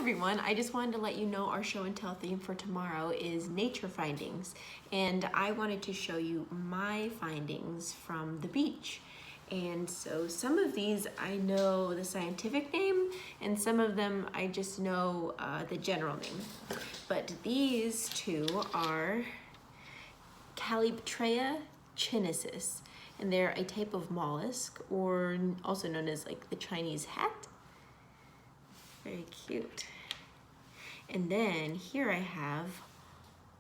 everyone, I just wanted to let you know our show and tell theme for tomorrow is nature findings, and I wanted to show you my findings from the beach. And so some of these I know the scientific name, and some of them I just know the general name. But these two are Calyptraea chinensis, and they're a type of mollusk, or also known as like the Chinese hat. Very cute. And then here I have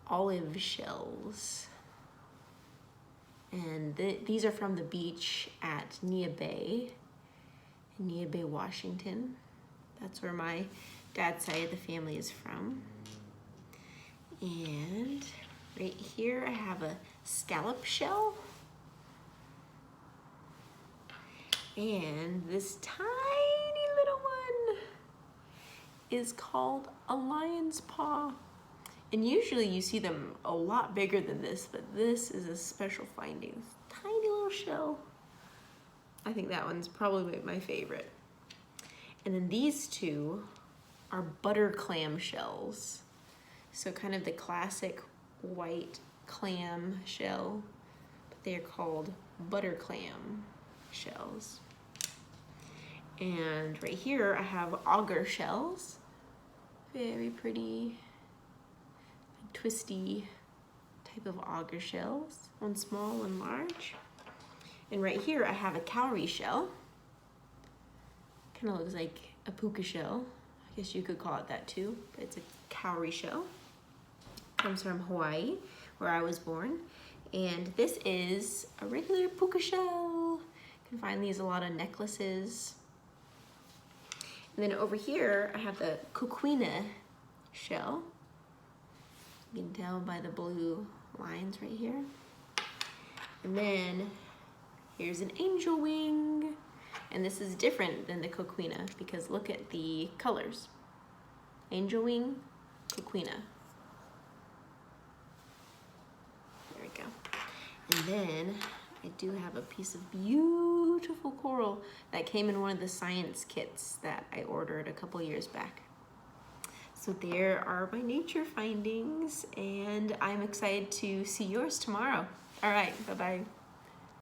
olive shells. And these are from the beach at Neah Bay, in Neah Bay, Washington. That's where my dad's side of the family is from. And right here I have a scallop shell. And this tiny little one is called a lion's paw. And usually you see them a lot bigger than this, but this is a special finding. Tiny little shell. I think that one's probably my favorite. And then these two are butter clam shells. So kind of the classic white clam shell, but they're called butter clam shells. And right here I have auger shells. Very pretty, twisty type of auger shells. One small, one large. And right here I have a cowrie shell. Kind of looks like a puka shell. I guess you could call it that too, but it's a cowrie shell. Comes from Hawaii, where I was born. And this is a regular puka shell. You can find these a lot of necklaces. And then over here, I have the coquina shell. You can tell by the blue lines right here. And then here's an angel wing. And this is different than the coquina because look at the colors. Angel wing, coquina. There we go. And then I do have a piece of beautiful coral that came in one of the science kits that I ordered a couple years back. So there are my nature findings, and I'm excited to see yours tomorrow. All right, bye-bye.